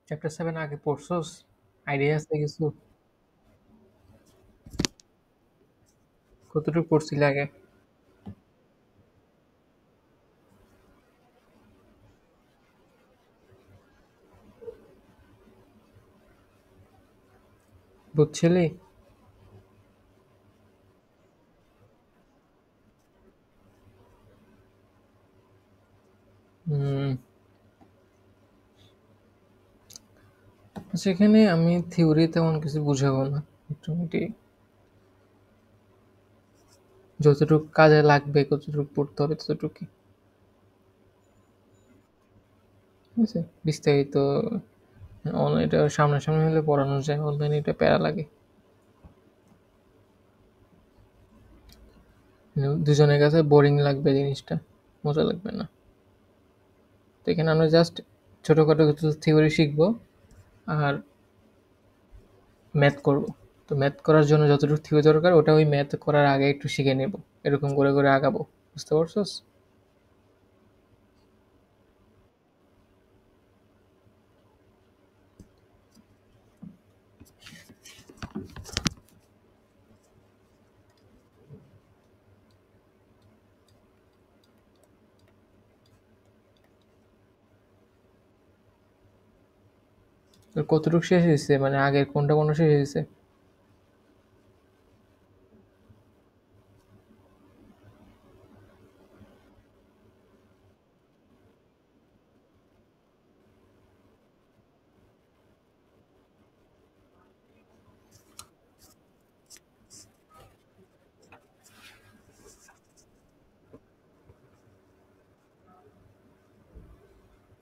Chapter 7 আগে পড়ছস? Idea আছে কিছু? কতটুকু পড়ছিলি আগে? বুঝছিলি? হুম, সেখানে আমি থিওরি তেমন কিছু বুঝাবো না। মোটামুটি যতটুকু কাজে লাগবে, কতটুকু পড়তে হবে ততটুকুই। ঠিক আছে? বিস্তারিত এটা সামনাসামনি হলে পড়ানো যায়, অনলাইনে এটা প্যারা লাগে। দুজনের কাছে বোরিং লাগবে জিনিসটা, মজা লাগবে না। তো এখানে আমরা জাস্ট ছোটখাটো কিছু থিওরি শিখবো আর ম্যাথ করব। তো ম্যাথ করার জন্য যতটুকু থিওরি দরকার ওটা ওই ম্যাথ করার আগে একটু শিখে নেব। এরকম করে করে আগাবো। বুঝতে পারছস? তোর কতটুকু শেষ হয়েছে, মানে আগের কোনটা কোনটা শেষ হয়েছে?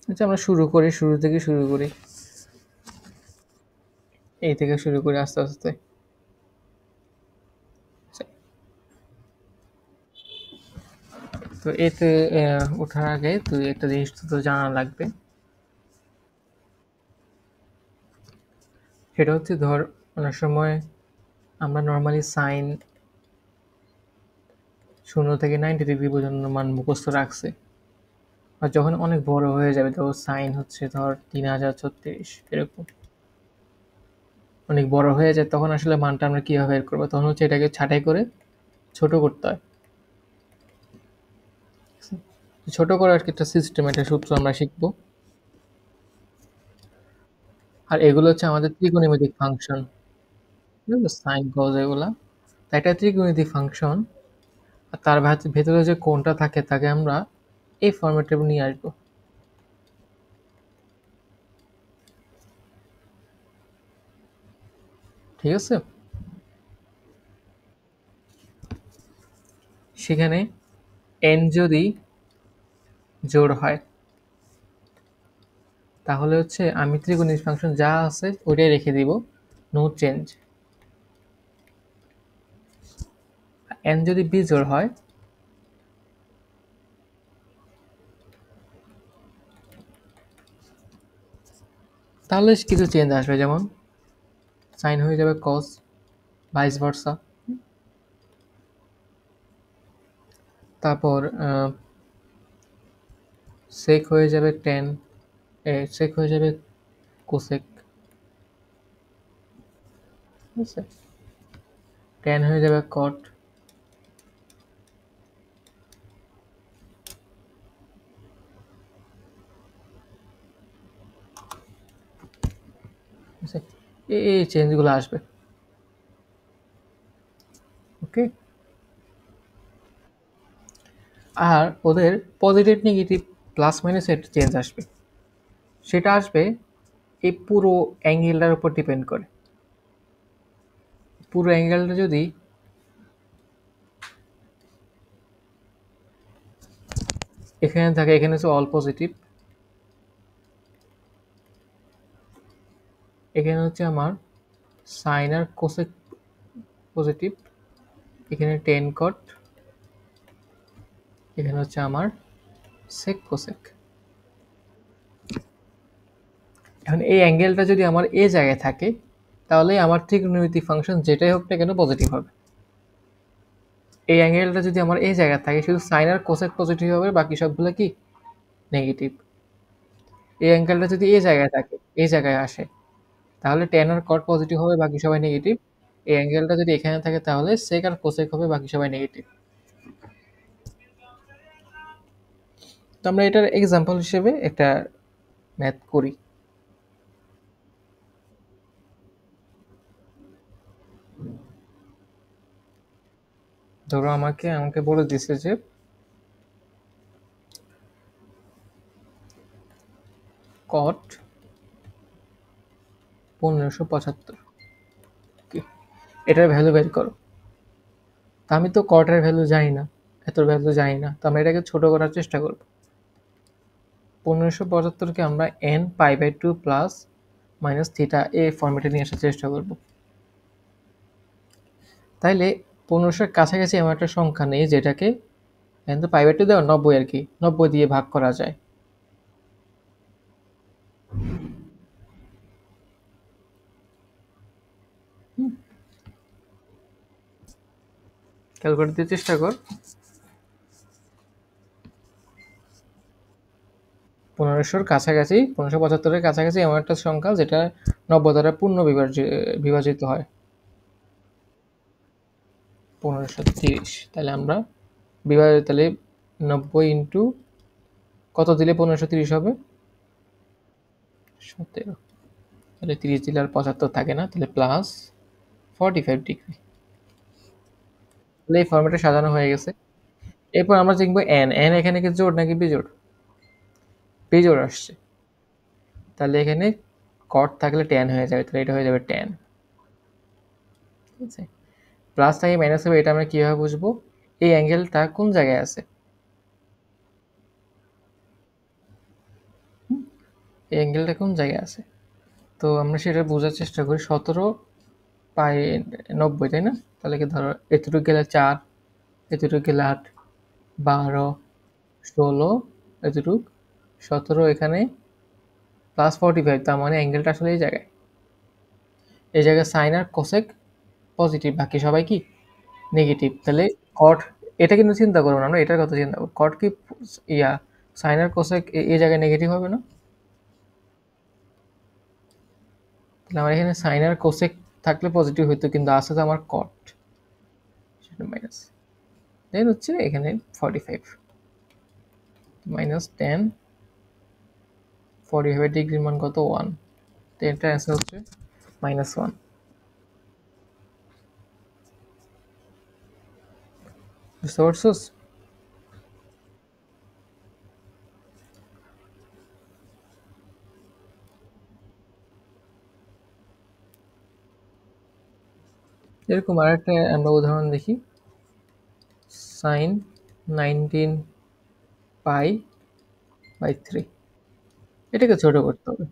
আচ্ছা আমরা শুরু করি, শুরু থেকে শুরু করি। এই থেকে শুরু করি আস্তে আস্তে। আচ্ছা, তো এতে ওঠার আগে তুই একটা জিনিস তো জানা লাগবে। সেটা হচ্ছে ধর অনেক সময় আমরা নর্মালি সাইন 0 থেকে 90 ডিগ্রি পর্যন্ত মান মুখস্থ রাখছি। আর যখন অনেক বড় হয়ে যাবে, তখন সাইন হচ্ছে ধর 3036 এরকম অনেক বড় হয়ে যায়, তখন আসলে মানটা আমরা কিভাবে বের করবো? তখন হচ্ছে এটাকে ছাঁটাই করে ছোট করতে হয়। ছোট করার একটা সিস্টেম, একটা সূত্র আমরা শিখবো। আর এগুলো হচ্ছে আমাদের ত্রিকোণমিতিক ফাংশন। ঠিক আছে? সাইন কজ এগুলা, তাই এটা ত্রিকোণমিতিক ফাংশন। আর তার ভেতরে যে কোণটা থাকে তাকে আমরা এই ফরম্যাটে নিয়ে আসবো। ঠিক আছে? সেখানে এন যদি জোড় হয়, তাহলে হচ্ছে আমি ত্রিকোণমিতিক ফাংশন যা আছে ওইটাই রেখে দিব, নো চেঞ্জ। এন যদি বিজোড় হয়, তাহলে কিছু চেঞ্জ আসবে, যেমন সাইন হয়ে যাবে কস, ভাইস ভার্সা। তারপর সেক হয়ে যাবে টেন, সেক হয়ে যাবে কোসেক। ঠিক আছে? টেন হয়ে যাবে কট। ঠিক আছে? এই চেঞ্জগুলো আসবে। ওকে? আর ওদের পজিটিভ নেগেটিভ প্লাস মাইনাস একটা চেঞ্জ আসবে। সেটা আসবে এই পুরো অ্যাঙ্গেলটার উপর ডিপেন্ড করে। পুরো অ্যাঙ্গেলটা যদি এখানে থাকে, এখানে হচ্ছে অল পজিটিভ, এখানে হচ্ছে আমার সাইন আর কোসেক পজিটিভ, এখানে টেন কট, এখানে হচ্ছে আমার সেক কোসেক। এখন এই অ্যাঙ্গেলটা যদি আমার এ জায়গায় থাকে, তাহলে আমার ত্রিকোণমিতিক ফাংশন যেটাই হোক না কেন পজিটিভ হবে। এই অ্যাঙ্গেলটা যদি আমার এই জায়গায় থাকে, শুধু সাইন আর কোসেক পজিটিভ হবে, বাকি সবগুলো কি নেগেটিভ। এই অ্যাঙ্গেলটা যদি এই জায়গায় থাকে, এই জায়গায় আসে, তাহলে tan আর cot পজিটিভ হবে, বাকি সবাই নেগেটিভ। এই অ্যাঙ্গেলটা যদি এখানে থাকে তাহলে sec আর cosec হবে, বাকি সবাই নেগেটিভ। তো আমরা এটার এক্সাম্পল হিসেবে একটা ম্যাথ করি। ধরো আমাকে বলে দিছে যে cot 1575, কি এটার ভ্যালু বের করো। তা আমি তো cot এর ভ্যালু জানি না, এত ভ্যালু জানি না, তো আমরা এটাকে ছোট করার চেষ্টা করব। 1575 কে আমরা n π/2 প্লাস মাইনাস থিটা এই ফরম্যাটে নিয়ে আসার চেষ্টা করব। তাইলে 1500-এর কাছাকাছি এমন একটা সংখ্যা নেই যেটাকে n তো π/2 দেওয়া 90 আর কি, 90 দিয়ে ভাগ করা যায়। ক্যালকুলেটর দিয়ে চেষ্টা কর। 1500-র কাছাকাছি, 1575-এর কাছাকাছি এমন একটা সংখ্যা যেটা 90 দ্বারা পূর্ণ বিভাজিত হয়। 1530। তাহলে আমরা তাহলে 90 ইন্টু কত দিলে 1530 হবে? 17। তাহলে 30 দিলে আর 75 থাকে না, তাহলে প্লাস 45 ডিগ্রি। তাহলে এই ফর্মেটে সাজানো হয়ে গেছে। এরপর আমরা দেখবো এন, এখানে কি জোড় নাকি বিজোড়? বিজোড় আসছে। তাহলে এখানে কট থাকলে ট্যান হয়ে যাবে, তাহলে এটা হয়ে যাবে ট্যান। ঠিক আছে, প্লাস থাকে মাইনাস হবে, এটা আমরা কীভাবে বুঝবো? এই অ্যাঙ্গেলটা কোন জায়গায় আছে? এই অ্যাঙ্গেলটা কোন জায়গায় আছে? তো আমরা সেটা বোঝার চেষ্টা করি। 17π/90, তাই না? তাহলে কি ধরো এতটুকু গেলে 4, এতটুকু গেলে 8, 12, 16, এতটুক 17, এখানে প্লাস 45, তার মানে অ্যাঙ্গেলটা আসলে এই জায়গায়। এই জায়গায় সাইন আর কোসেক পজিটিভ, বাকি সবাই কি নেগেটিভ। তাহলে কট, এটা কিন্তু চিন্তা করবো না, আমরা এটার কথা চিন্তা করবো। কট কি ইয়া সাইন আর কোসেক এই জায়গায় নেগেটিভ হবে না? তাহলে আমার এখানে সাইন আর কোসেক থাকলে পজিটিভ হইতো, কিন্তু আছে তো আমার কট, সেটা মাইনাস। দেন হচ্ছে এখানে 45 মাইনাস 10, 45 ডিগ্রির মান কত? 1। তো এটার অ্যান্সার হচ্ছে -1। বুঝতে পারছোস? এরকম আরেকটা আমরা উদাহরণ দেখি। সাইন 19π/3, এটাকে ছোট করতে হবে।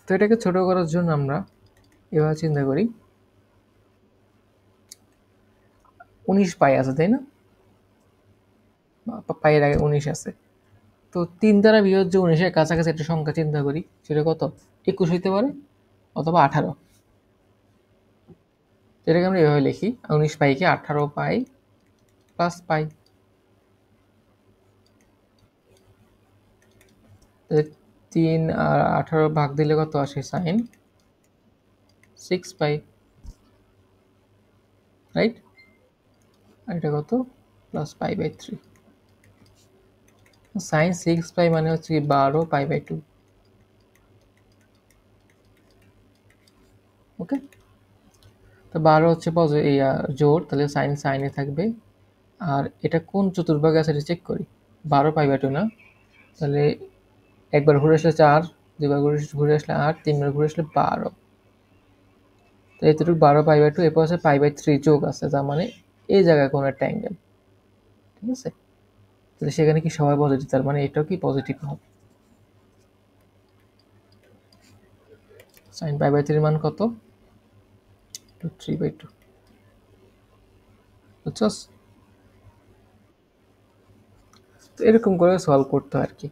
তো এটাকে ছোট করার জন্য আমরা এভাবে চিন্তা করি, 19 আছে তাই না? পায়ের আগে 19 আছে। তো 3 দ্বারা বিভাজ্য 19-এর কাছাকাছি একটা সংখ্যা চিন্তা করি, সেটা কত? 21 হইতে পারে, অথবা 18। এটাকে আমরা এভাবে লিখি, 19 পাইকে 18 পাই প্লাস পাই। 3 আর 18 ভাগ দিলে কত আসে? সাইন 6 পাই, রাইট? আর এটা কত? প্লাস π/3। সাইন 6 পাই মানে হচ্ছে কি 12π/2। ওকে, তো 12 হচ্ছে জোড়, তাহলে সাইন সাইনে থাকবে। আর এটা কোন চতুর্ভাগে আছে এটা চেক করি। 12π/2 না, তাহলে একবার ঘুরে আসলে 4, দুবার ঘুরে আসলে 8, তিনবার ঘুরে আসলে 12। তো এতটুকু 12π/2, এরপর আছে π/3 যোগ আছে, তার মানে এই জায়গায় কোনো একটা অ্যাঙ্গেল। ঠিক আছে, তাহলে সেখানে কি সবাই পজিটিভ, তার মানে এটাও কি পজিটিভ হবে। সাইন π/3 মান কত? 3/2। বুঝছস? তো এরকম করে সলভ করতে হয় আর কি।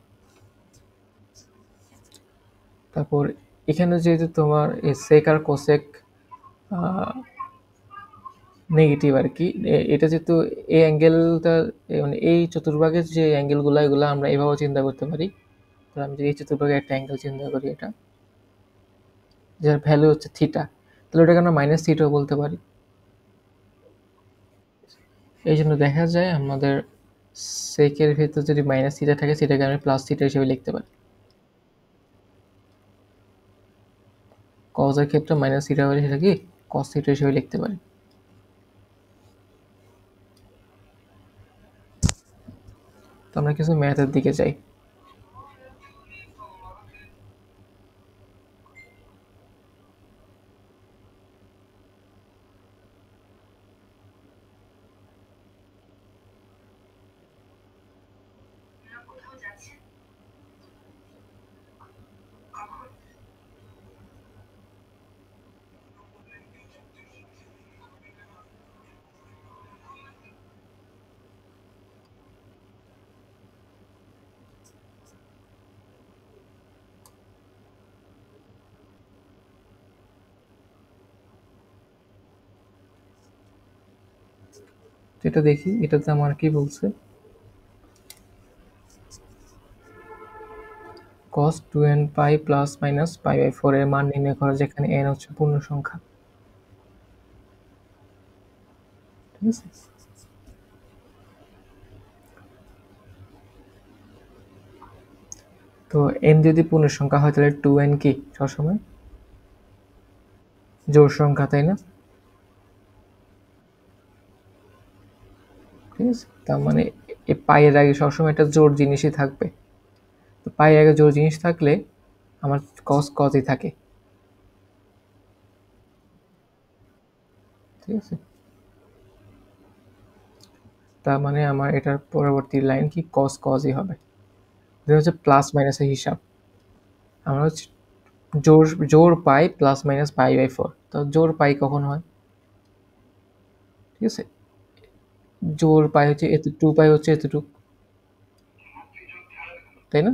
তারপর এখানে যেহেতু তোমার এই সেক আর কোসেক নেগেটিভ আর কি। এটা যেহেতু এই অ্যাঙ্গেলটা মানে এই চতুর্ভাগের যে অ্যাঙ্গেলগুলা এগুলা আমরা এভাবেও চিন্তা করতে পারি। তো আমি যদি এই চতুর্ভাগে একটা অ্যাঙ্গেল চিন্তা করি এটা, যার ভ্যালু হচ্ছে থিটা, তাহলে ওটাকে আমরা মাইনাস থিটাও বলতে পারি। এই জন্য দেখা যায় আমাদের সেকের ভিতর যদি মাইনাস থিটা থাকে সেটাকে আমি প্লাস থিটা হিসেবে লিখতে পারি। কজের ক্ষেত্রে মাইনাস থিটা হলে সেটা কি কস থিটা হিসেবে লিখতে পারি। তো আমরা কিছু ম্যাথের দিকে যাই। তো এটা দেখি, এটাতে আমার কি বলছে, cos 2n pi plus minus pi by 4 এর মান নির্ণয় করা, যেখানে n হচ্ছে পূর্ণ সংখ্যা। ঠিক আছে? তো n যদি পূর্ণ সংখ্যা হয় তাহলে 2n কি সবসময় জোড় সংখ্যা, তাই না? ঠিক আছে, তার মানে এই পাইয়ের আগে সবসময় একটা জোড় জিনিসই থাকবে। তো পাইয়ের আগে জোড় জিনিস থাকলে আমার কস কজই থাকে। ঠিক আছে, তার মানে আমার এটার পরবর্তী লাইন কি কস কজই হবে। এটা হচ্ছে প্লাস মাইনাসের হিসাব। আমরা হচ্ছে জোড় জোড় pi plus minus pi by 4। তো জোড় পাই কখন হয়? ঠিক আছে, জোড় পাই হচ্ছে এত, 2 পাই হচ্ছে এতটুক, তাই না?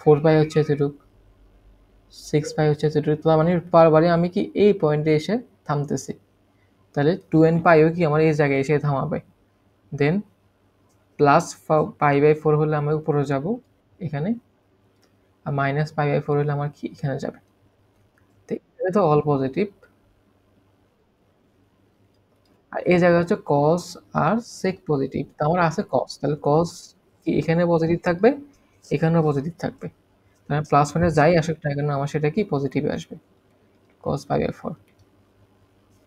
4 পাই হচ্ছে এতটুক, 6 পাই হচ্ছে এতটুক। তার মানে বারবারই আমি কি এই পয়েন্টে এসে থামতেছি। তাহলে 2n পাইও কি আমার এই জায়গায় এসে থামাবে। দেন প্লাস পাই বাই 4 হলে আমি উপরে যাব এখানে, আর মাইনাস পাই বাই 4 হলে আমার কি এখানে যাবে। তো এটা তো অল পজিটিভ, আর এই জায়গায় হচ্ছে কস আর সেক পজিটিভ। তো আমার আছে কস, তাহলে কস কি এখানে পজিটিভ থাকবে, এখানেও পজিটিভ থাকবে। তাহলে প্লাস মাইনাস যাই আসুক না কেন আমার সেটা কি পজিটিভে আসবে। কস পাই বাই 4,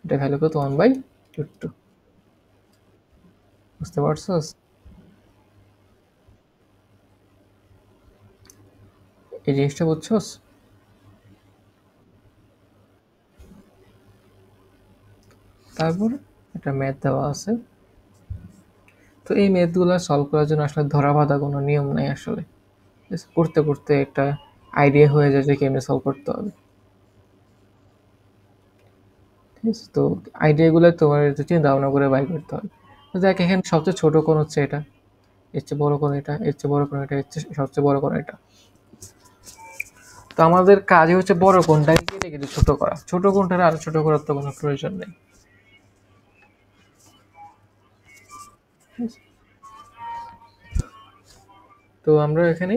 এটা ভ্যালু কত 1 বাই √2। বুঝতে পারছস? এই জিনিসটা বুঝছস? তারপর একটা ম্যাথ দেওয়া আছে। তো এই ম্যাথগুলো সলভ করার জন্য আসলে ধরা বাঁধা কোনো নিয়ম নাই আসলে। জাস্ট করতে করতে একটা আইডিয়া হয়ে যায় যে কেমনে সলভ করতে হবে। ঠিক আছে, তো আইডিয়াগুলো তোমার একটু চিন্তা ভাবনা করে বাইর করতে হবে। তো দেখ এখানে সবচেয়ে ছোট কোণ হচ্ছে এটা, এর চেয়ে বড় কোণ এটা, এর চেয়ে বড় কোণ এটা, এর চেয়ে সবচেয়ে বড় কোণ এটা। তো আমাদের কাজই হচ্ছে বড় কোণটাকে কেটে কেটে ছোট করা, ছোট কোণটাকে আরো ছোট করার তো কোনো প্রয়োজন নেই। ঠিক আছে? তো আমরা এখানে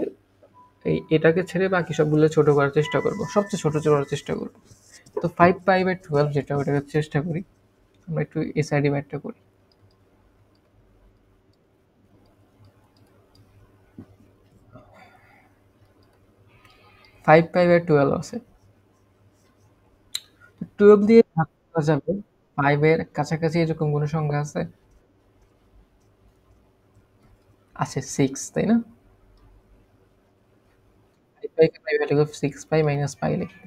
এটাকে ছেড়ে বাকি সবগুলো ছোট করার চেষ্টা করব, সবচেয়ে ছোট করার চেষ্টা করব। তো 5 পাই বাই 12 যেটা, ওটাকে চেষ্টা করি আমরা একটু এসআইডি ম্যাথটা করি। 5 পাই বাই 12 আছে, 12 দিয়ে ভাগ করা যাবে। 5 এর কাছাকাছি এরকম কোনো সংখ্যা আছে? আছে 6, তাই না? 5 পাই 6 পাই মাইনাস পাই লিখবে।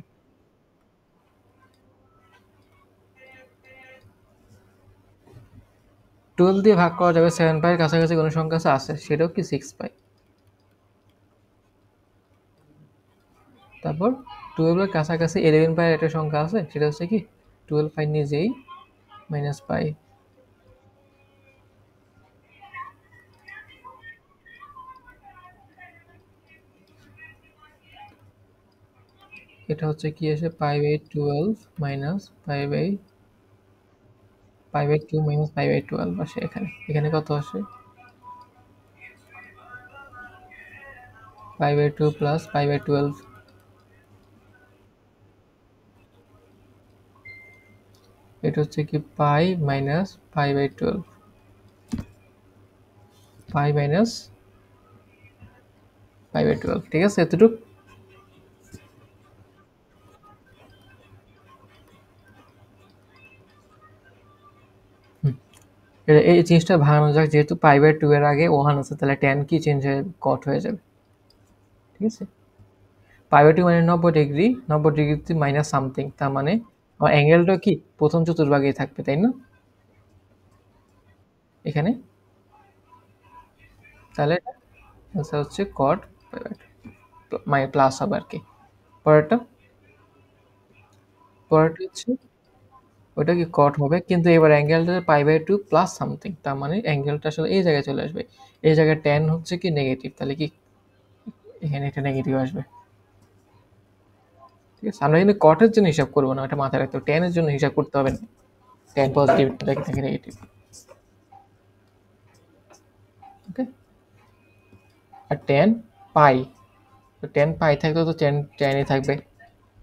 12 দিয়ে ভাগ করা যাবে, 7 পাইয়ের কাছাকাছি কোনো সংখ্যা আছে? আছে, সেটাও কি 6 পাই। তারপর 12 এর কাছাকাছি 11 পাইয়ের একটা সংখ্যা আছে, সেটা হচ্ছে কি 12 পাই নিজেই মাইনাস পাই। এটা হচ্ছে কি আসে π/12 মাইনাস π/2 মাইনাস π/12 আসে এখানে। এখানে কত আসে? π/2 প্লাস π/12। এটা হচ্ছে কি পাই মাইনাস π/12, পাই মাইনাস π/12, ঠিক আছে এতটুক? এই জিনিসটা ভাঙানো যাক, যেহেতু π/2 এর আগে 1 আছে, তাহলে tan কি চেঞ্জ হয়ে cot হয়ে যাবে, ঠিক আছে? π/2 মানে 90 ডিগ্রি, 90 ডিগ্রিতে মাইনাস সামথিং, তার মানে অ্যাঙ্গেলটা কি প্রথম চতুর্ভাগেই থাকবে, তাই না? এখানে তাহলে অ্যান্সার হচ্ছে cot মানে প্লাস হবে আর কি। পরেরটা, পরেরটা হচ্ছে ওটা কি cot হবে, কিন্তু এবার অ্যাঙ্গেলটা π/2 প্লাস সামথিং, তার মানে অ্যাঙ্গেলটা আসলে এই জায়গায় চলে আসবে। এই জায়গায় tan হচ্ছে কি নেগেটিভ, তাহলে কি এখানে এটা নেগেটিভ আসবে, ঠিক আছে? আমরা কিন্তু cot এর জন্য হিসাব করবো না, এটা মাথায় রাখতে হবে। tan এর জন্য হিসাব করতে হবে না। tan পজিটিভ থাকে নেগেটিভ, ওকে? আর tan পাই, তো tan পাই থাকলে তো tan ই থাকবে,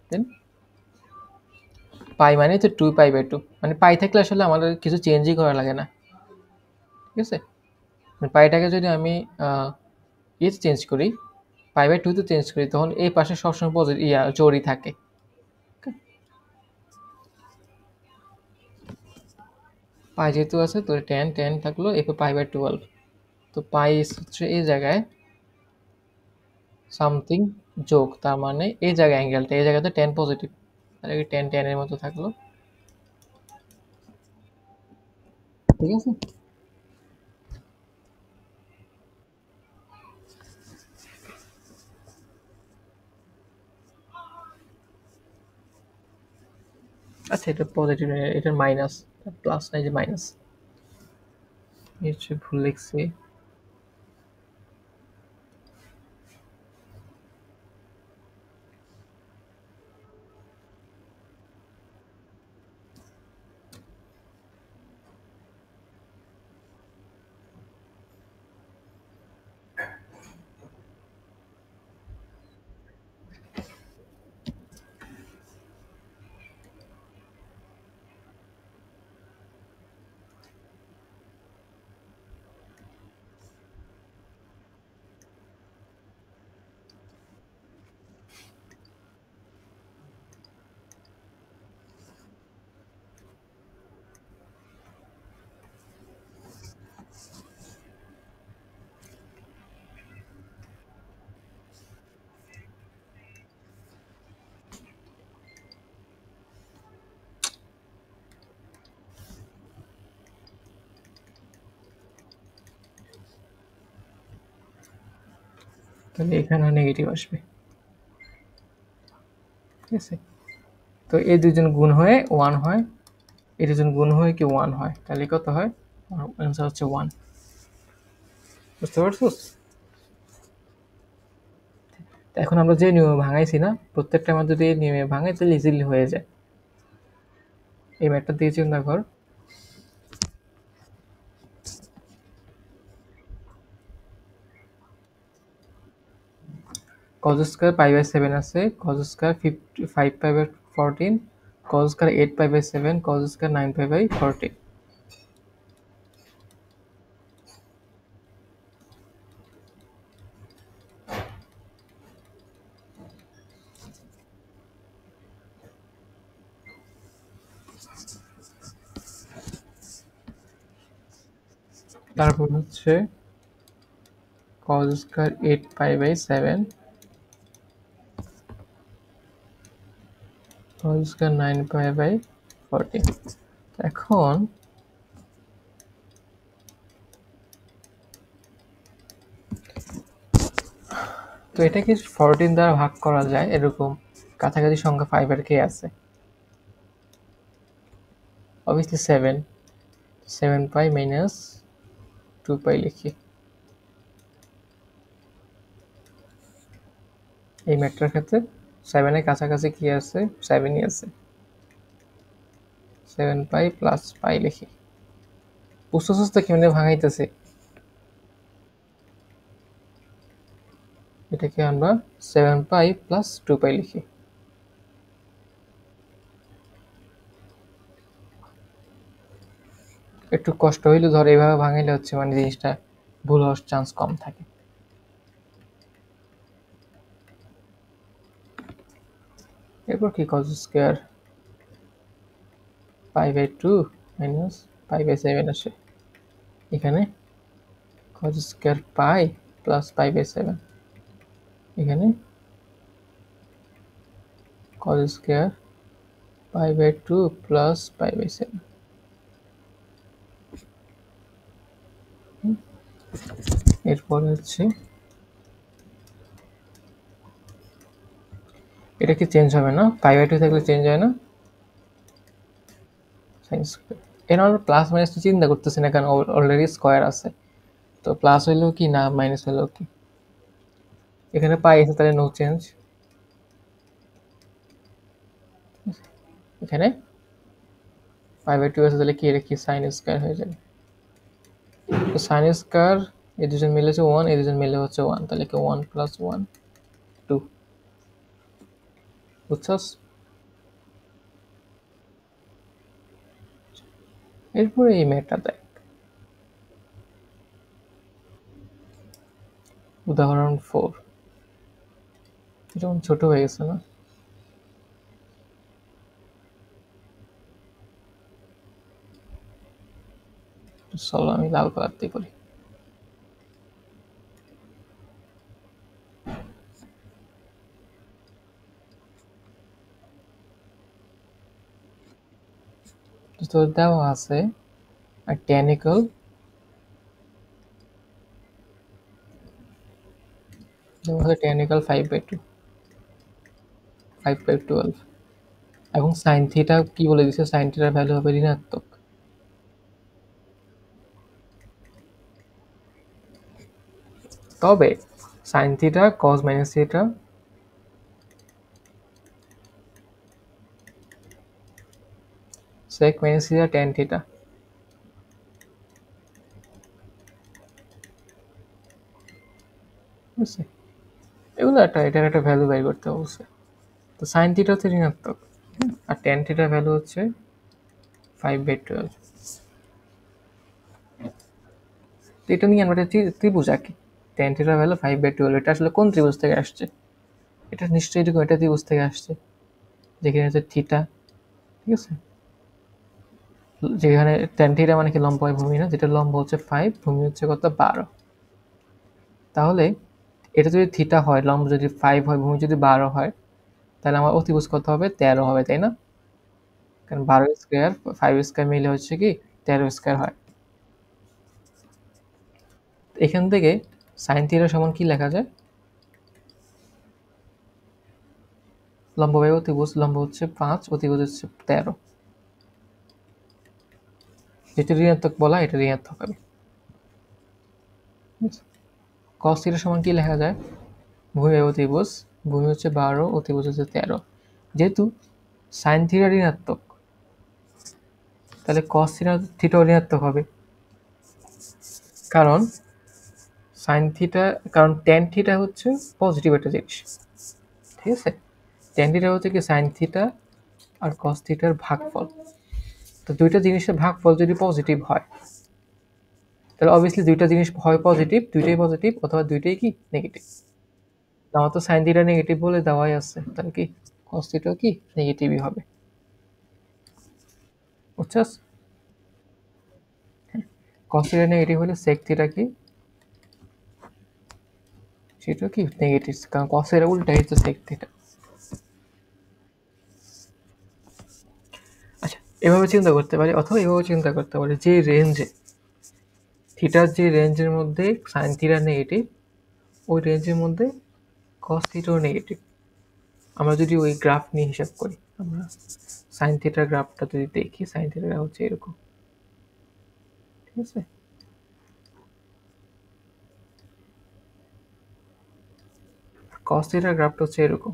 দেন পাই মানে তো 2π/2, মানে পাই থাকলে আসলে আমাদের কিছু চেঞ্জই করা লাগে না, ঠিক আছে? পাইটাকে যদি আমি ইয়ে চেঞ্জ করি, π/2 তে চেঞ্জ করি, তখন এই পাশে সবসময় পজিটিভ জোরই থাকে, ওকে? পাই যেহেতু আছে তো tan থাকলো, এরপর π/12, তো পাই হচ্ছে এই জায়গায় সামথিং যোগ, তার মানে এই জায়গায় অ্যাঙ্গেলটা এই জায়গাতে tan পজিটিভ, তাহলে কি tan এর মতো থাকলো, ঠিক আছে? আচ্ছা এটা পজিটিভ, এটা মাইনাস, প্লাস নাই যে মাইনাস, নিশ্চয়ই ভুল লিখছি। তাহলে এখানে নেগেটিভ আসবে, ঠিক আছে? তো এই দুজন গুণ হয়ে 1 হয়, এই দুজন গুণ হয়ে কি 1 হয়, তাহলে কত হয়? অ্যান্সার হচ্ছে 1, বুঝতে পারছো? এখন আমরা যে নিয়মে ভাঙাইছি না, প্রত্যেকটা আমরা যদি এই নিয়মে ভাঙাই তাহলে ইজিলি হয়ে যায়। এই ম্যাথটা দিয়ে চিন্তা কর, cos স্কয়ার π/7 আছে, cos square 5π/14, cos square 8π/7, cos square 9π/14। তারপর হচ্ছে cos স্কয়ার 8π/7, cos স্কয়ার 9π/14। এখন তো এটাকে 14 দ্বারা ভাগ করা যায়, এরকম কাছাকাছি সংখ্যা 5 এর কে আছে? অবভিয়াসলি 7, 7π মাইনাস 2π লিখি এই ম্যাটটার ক্ষেত্রে। 7 এর কাছাকাছি কি আছে? 7 ই আছে। 7 পাই প্লাস পাই লিখি। বুঝতেছস তো কেমনে ভাঙাইতেছে? এটাকে আমরা 7 পাই প্লাস 2 পাই লিখি। একটু কষ্ট হইলেও ধর এইভাবে ভাঙাইলে হচ্ছে মানে জিনিসটা ভুল হওয়ার চান্স কম থাকে। এরপর কি cos square pi by 2 minus pi by 7 আসে। এখানে cos square pi plus pi by 7। এখানে cos square pi by 2 plus pi by 7। এরপর হচ্ছে এটা কি চেঞ্জ হবে না? পাই বাই 2 থাকলে চেঞ্জ হয় না? Sine square. এর আমরা প্লাস মাইনাস তো চিন্তা করতেছি না কারণ অলরেডি স্কয়ার আছে। তো প্লাস হইলেও কি না মাইনাস হইলেও কি? এখানে পাই আছে তাহলে নো চেঞ্জ। এখানে পাই বাই 2 আছে তাহলে কি এটা কি সাইন স্কয়ার হয়ে যাবে। তো সাইন স্কয়ার এই দুজন মিলে হচ্ছে 1, এই দুজন মিলে হচ্ছে 1, তাহলে কি 1 প্লাস 1 2। বুঝছস? এরপরে এই ম্যাথটা দেখ। উদাহরণ 4। যেমন ছোট হয়ে গেছে না? চলো আমি লাল কালার দিয়ে করি। তো দেওয়া আছে আর tan equal দেওয়া আছে tan equal 5 by 2 5 by 12 এবং sin থিটা কি বলে দিছে sin থিটার ভ্যালু হবে ঋণাত্মক। তবে sin theta cos minus theta sec minus theta tan theta. বুঝছে? এগুলো এটার একটা ভ্যালু বের করতে বলছে। তো sin থিটা হচ্ছে ঋণাত্মক আর tan থিটার ভ্যালু হচ্ছে 5 by 12। তো এটা নিয়ে আমরা একটা ত্রিভুজ আঁকি। tan থিটার ভ্যালু 5 by 12, এটা আসলে কোন ত্রিভুজ থেকে আসছে? এটা নিশ্চয়ই এরকম একটা ত্রিভুজ থেকে আসছে যেখানে হচ্ছে থিটা, ঠিক আছে, যেখানে tan থিটা মানে কি লম্ব হয় ভূমি না, যেটা লম্ব হচ্ছে 5, ভূমি হচ্ছে কত 12। তাহলে এটা যদি থিটা হয়, লম্ব যদি 5 হয়, ভূমি যদি 12 হয়, তাহলে আমার অতিভুজ কত হবে 13 হবে, তাই না? কারণ 12 স্কয়ার 5 স্কয়ার মিলে হচ্ছে কি 13 স্কয়ার হয়। এখান থেকে সাইন থিটা সমান কি লেখা যায়? লম্ব বাই অতিভুজ, লম্ব হচ্ছে 5, অতিভুজ হচ্ছে 13। যেটা ঋণাত্মক বলা এটা ঋণাত্মক হবে। cos থিটা সমান কি লেখা যায়? ভূমি বাই অতিভুজ, ভূমি হচ্ছে 12, অতিভুজ হচ্ছে 13। যেহেতু সাইন থিটা ঋণাত্মক তাহলে cos থিটাও ঋণাত্মক হবে। কারণ সাইন থিটা, কারণ ট্যান থিটা হচ্ছে পজিটিভ একটা জিনিস, ঠিক আছে? ট্যান থিটা হচ্ছে কি সাইন থিটা আর cos থিটার ভাগফল। তো দুইটা জিনিসের ভাগফল যদি পজিটিভ হয় তাহলে অবভিয়াসলি দুইটা জিনিস হয় পজিটিভ, দুইটাই পজিটিভ অথবা দুইটাই কি নেগেটিভ। আমার তো সাইন থিটা নেগেটিভ বলে দেওয়াই আছে, তাহলে কি cos থিটাও কি নেগেটিভই হবে। বুঝছস? cos থিটা নেগেটিভ হলে sec থিটা কি সেটা কি নেগেটিভ, কারণ cos এর উল্টাই হচ্ছে sec থিটা। আচ্ছা, এভাবে চিন্তা করতে পারি অথবা এভাবে চিন্তা করতে পারি যে রেঞ্জে থিটার, যে রেঞ্জের মধ্যে সাইন থিটা নেগেটিভ, ওই রেঞ্জের মধ্যে cos থিটাও নেগেটিভ। আমরা যদি ওই গ্রাফ নিয়ে হিসাব করি, আমরা সাইন থিটার গ্রাফটা যদি দেখি, সাইন থিটাটা হচ্ছে এরকম, ঠিক আছে? cos থিটার গ্রাফটা হচ্ছে এরকম।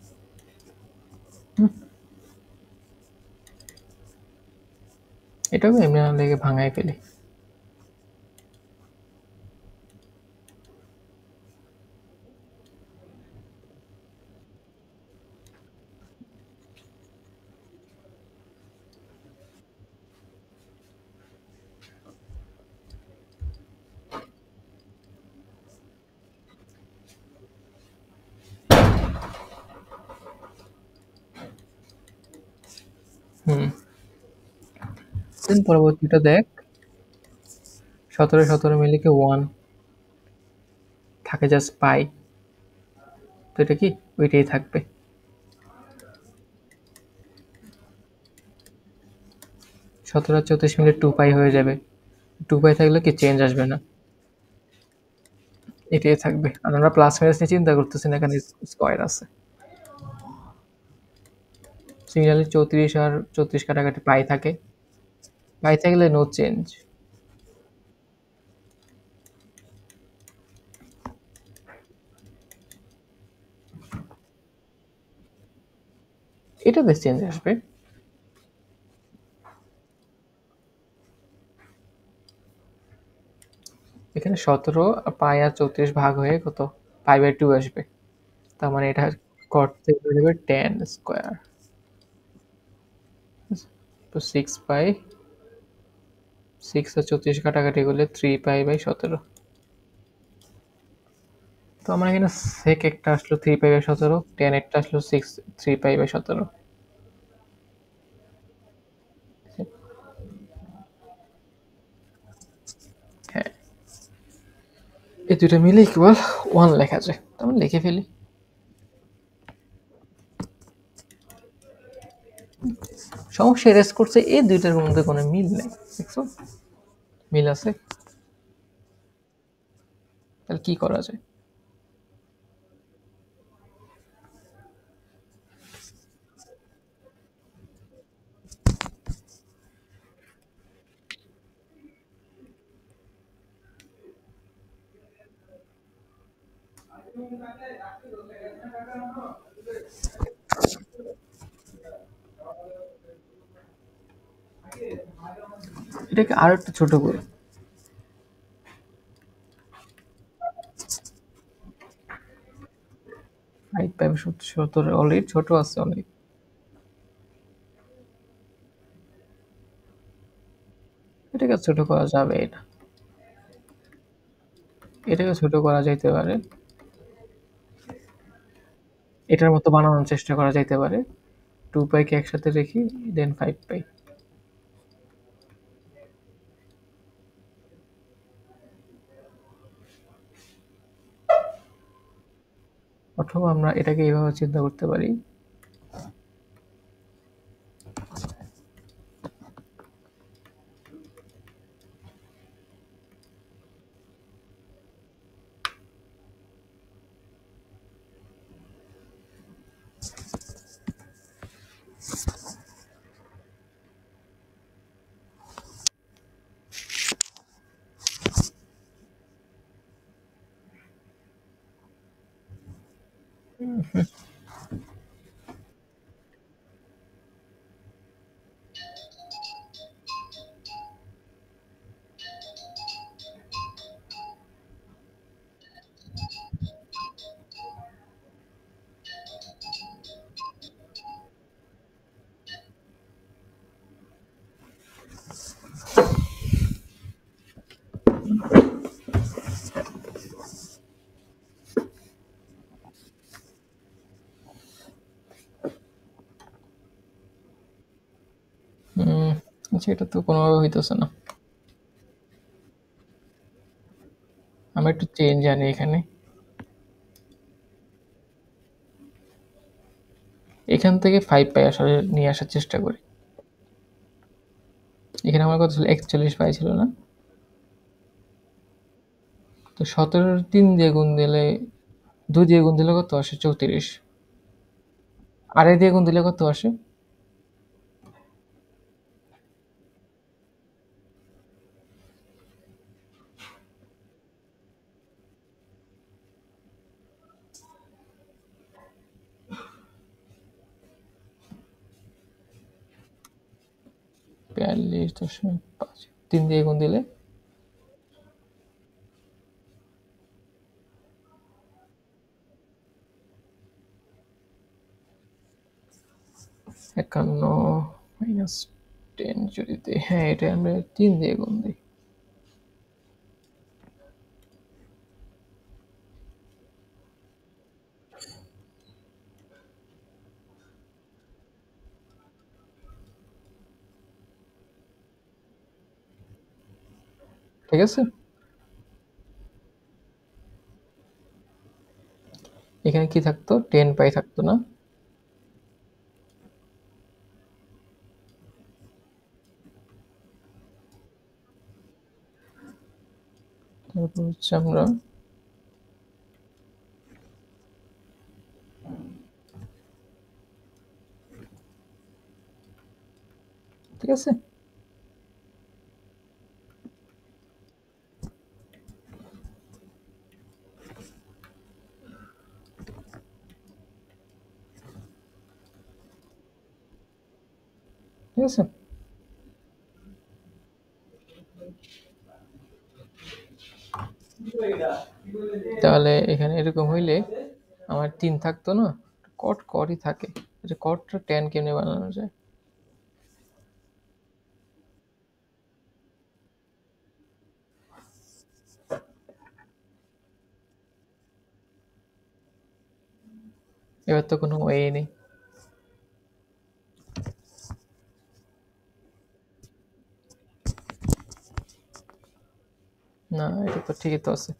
এটাও এমনি না লেগে ভাঙায় ফেলি। হুম। দেন পরবর্তীটা দেখ, 17 মিলিকে 1 থাকে জাস্ট পাই। তো এটা কি? ওইটাই থাকবে। 17 আর 34 মিলে 2 পাই হয়ে যাবে। 2 পাই থাকলে কি চেঞ্জ আসবে না। এটাই থাকবে। আর আমরা প্লাস মাইনাস নিয়ে চিন্তা করতেছি না, এখানে স্কয়ার আছে। সিমিলারলি 34 আর 34 কাটাকাটি পাই থাকে। পাই থাকলে নো চেঞ্জ। এটাতে চেঞ্জ আসবে। এখানে 17 পাই আর 34 ভাগ হয়ে কত? পাই/2 আসবে। তার মানে এটা করতে হয়ে যাবে 10 স্কয়ার। তো 6 পাই, 6 আর 34 কাটাকাটি করলে 3 পাই/17। তো আমার এখানে sec একটা আসলো 3 পাই/17, tan একটা আসলো 3 পাই/17। হ্যাঁ, এই দুইটা মিলে ইকুয়াল 1 লেখা যায়। তো আমি লিখে ফেলি। সমস্যা এরেজ করছে, এই দুইটার মধ্যে কোনো মিল নেই। দেখছো? মিল আছে? তাহলে কি করা যায়? এটাকে আরো একটু ছোট করি। 5/17 অলরেডি ছোট আছে অনেক। এটাকে ছোট করা যাবে এটা। এটাকে ছোট করা যাইতে পারে। এটার মতো বানানোর চেষ্টা করা যাইতে পারে। 2 পাইকে একসাথে রেখে দেন 5 পাই। অথবা আমরা এটাকে এইভাবে চিন্তা করতে পারি। আচ্ছা, এটা তো কোনোভাবে হইতেছে না। আমি একটু চেঞ্জ আনি এখানে। এখান থেকে 5 পাই আসলে নিয়ে আসার চেষ্টা করি। এখানে আমার কত ছিল? 41 পাই ছিল না? তো 17 3 দিয়ে গুণ দিলে, 2 দিয়ে গুণ দিলে কত আসে? 34। আড়াই দিয়ে গুণ দিলে কত আসে? 42.5, 3 দিয়ে গুণ দিলে 51 মাইনাস 10 যদি দিই, হ্যাঁ এটা আমরা 3 দিয়ে গুণ দিই। ঠিক আছে? এখানে কি থাকতো? 10 পাই থাকতো না? তারপর হচ্ছে আমরা ঠিক আছে? ঠিক আছে? তাহলে এখানে এরকম হইলে আমার 3 থাকতো না? কটই থাকে। আচ্ছা কটটা 10 কেমনে বানানো যায়? এবার তো কোনো ওয়ে নেই। না, এটা তো ঠিকই তো আছে।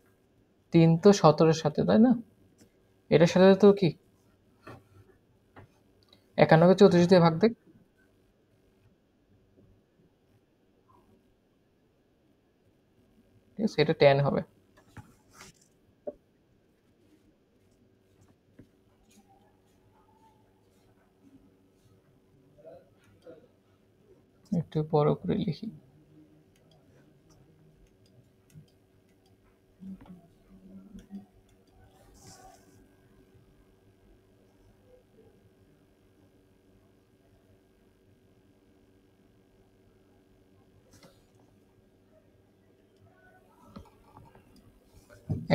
3 তো 17 এর সাথে, তাই না? এটার সাথে তো কি 51 কে 34 দিয়ে ভাগ দেখ। ঠিক আছে? এটা 10 হবে। একটু বড় করে লিখি।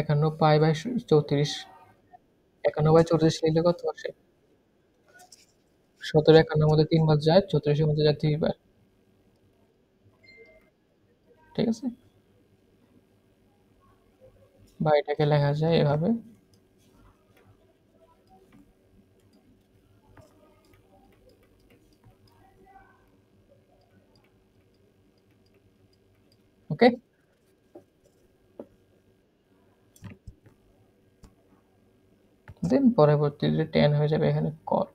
51 পাই বাই 34। 51 বাই 34 লিখলে কত আসে? 17 51 এর মধ্যে 3 বার যায়, 34 এর মধ্যে যায় 2 বার। ঠিক আছে? বা এটাকে লেখা যায় এভাবে। ওকে? দেন পরবর্তীতে 10 হয়ে যাবে এখানে কট।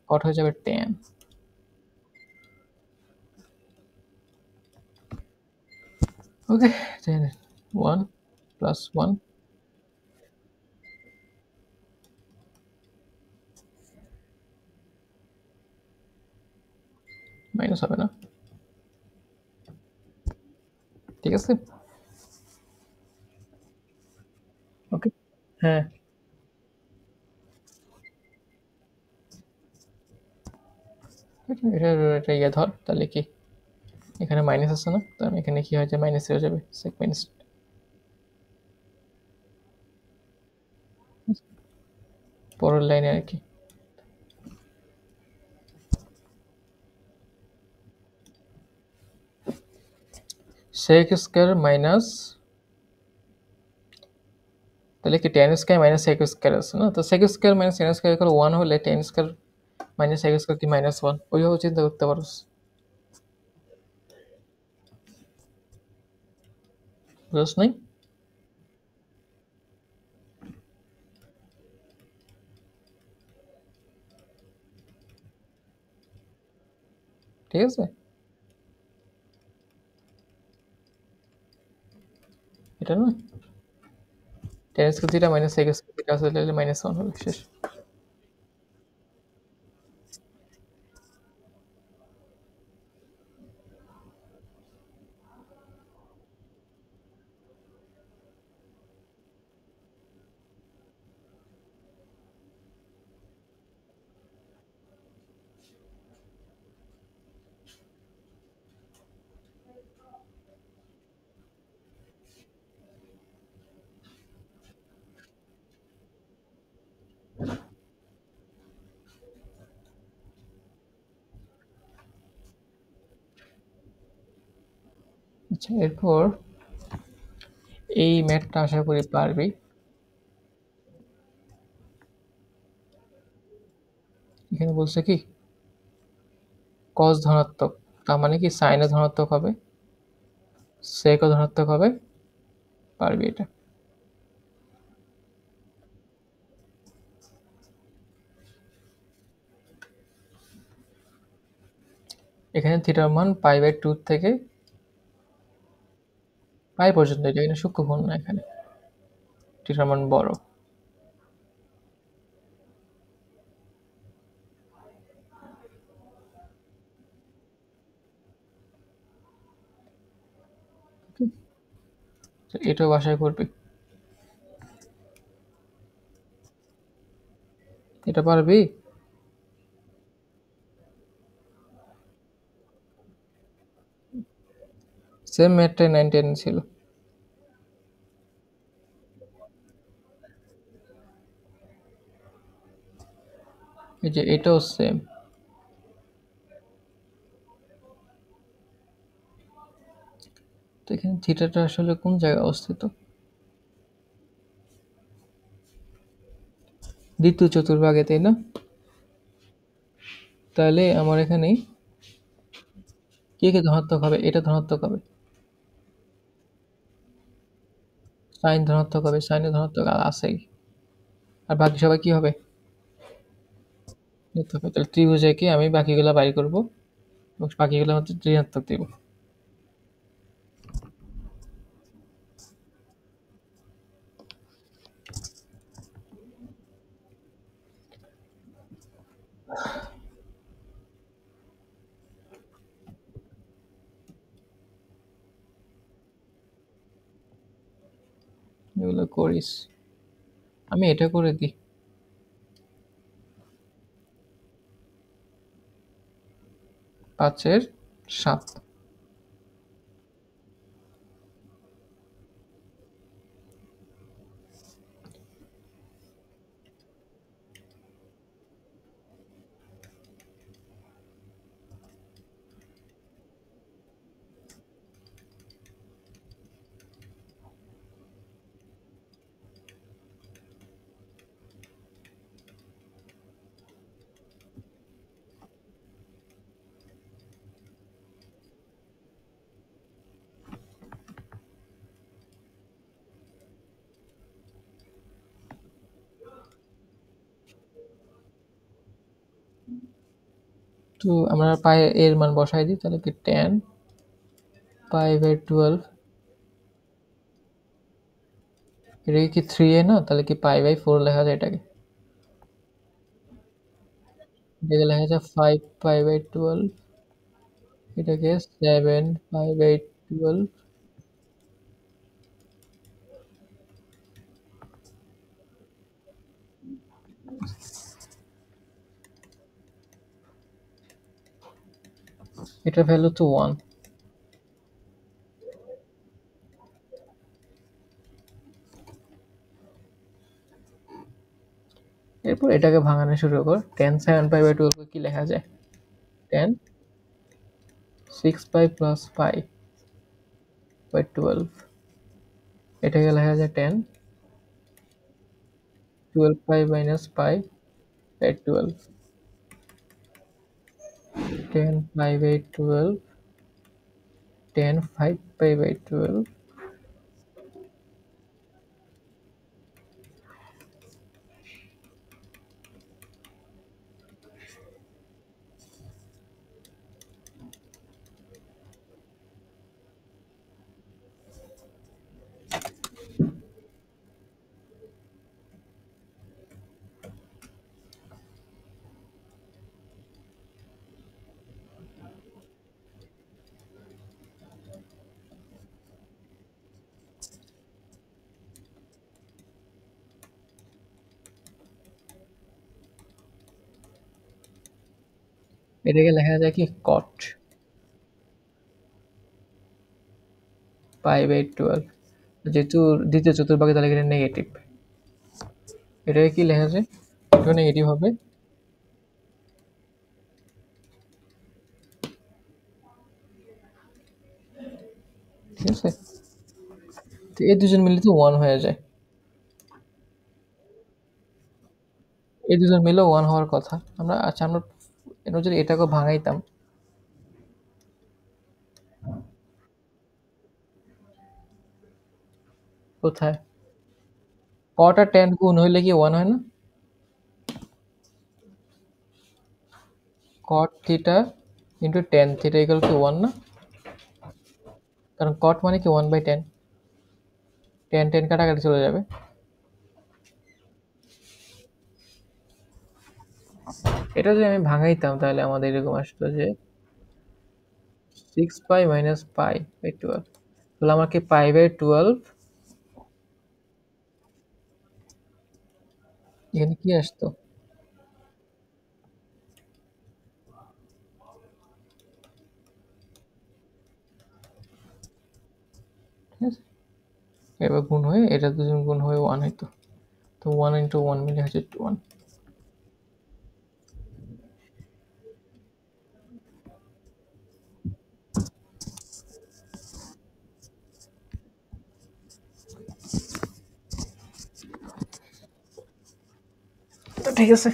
কট হয়ে যাবে 10। ওকে? দেন 1 প্লাস 1 মাইনাস হবে না। ঠিক আছে? ওকে? হ্যাঁ, এটা এটা ইয়ে ধর তাহলে কি এখানে মাইনাস আছে না? তো আমি এখানে কি হয়ে যায় মাইনাস হয়ে যাবে। sec মাইনাস পরের লাইনে আর কি। sec স্কয়ার মাইনাস তাহলে কি tan square minus sec square আছে না? তো sec square minus tan square equal 1 হলে tan square minus sec square কি মাইনাস 1 ওইভাবে চিন্তা করতে পারোস। বুঝছ নাই? ঠিক আছে? এটা না tan square theta minus sec square theta আছে তাহলে মাইনাস 1 হবে শেষ। আচ্ছা, এরপর এই ম্যাথটা আশা করি পারবি। এখানে বলছে কি cos ধনাত্মক, তার মানে কি সাইনও ধনাত্মক হবে, সেকও ধনাত্মক হবে। পারবি এটা। এখানে থিটার মান π/2 থেকে পাই পর্যন্ত, এটা কিন্তু সূক্ষ্মকোণ না, এখানে থিটার মান বড়। তো এটাও বাসায় করবি। এটা পারবি। সেম ম্যাথটাই 9-10 ছিল। এই যে এটাও সেম। তো এখানে থিটাটা আসলে কোন জায়গায় অবস্থিত? দ্বিতীয় চতুর্ভাগে, তাই না? তাহলে আমার এখানে কে কে ধনাত্মক হবে? এটা ধনাত্মক হবে, সাইন ধনাত্মক হবে, সাইনে ধনাত্মক আর আছেই। আর বাকি সবাই কি হবে? ঋণাত্মক হবে। তাহলে ত্রিভুজে কি আমি বাকিগুলা বাই করব এবং বাকিগুলো হচ্ছে ঋণাত্মক দিব। এগুলো করিস। আমি এটা করে দিই। 5/7। তো আমরা পাই এর মান বসাই দিই, তাহলে কি tan π/12। এটাকে কি 3a না? তাহলে কি π/4 লেখা যায় এটাকে? এটাকে লেখা যায় 5π/12, এটাকে 7π/12। এটার ভ্যালু তো 1। এরপর এটাকে ভাঙানো শুরু কর। tan 7π/12 কি লেখা যায়? tan 6π + π/12। এটাকে লেখা যায় tan 12π - π/12। tan π/12, tan 5π/12। এটাকে লেখা যায় কি cot π/12। যেহেতু দ্বিতীয় চতুর্ভাগে, তাহলে এটা নেগেটিভ। এটাকে কি লেখা যায়? এটা নেগেটিভ হবে। ঠিক আছে? তো এই দুজন মিলে তো 1 হয়ে যায়। এই দুজন মিলেও 1 হওয়ার কথা। আমরা এটা যদি এটাকেও ভাঙাইতাম, কোথায়? cot আর tan গুণ হইলে কি 1 হয় না? cot theta into tan theta equal to 1 না? কারণ cot মানে কি 1/tan, tan কাটাকাটি চলে যাবে। এটা যদি আমি ভাঙাইতাম তাহলে আমাদের এরকম আসতো যে 6 পাই মাইনাস পাই বাই 12, তাহলে আমার কি পাই বাই 12 এখানে কি আসতো? ঠিক আছে, এবার গুণ হয়ে এটা দুজন গুণ হয়ে 1 হইতো। তো 1 ইন্টু 1 মিলে হচ্ছে 1। তো ঠিক আছে।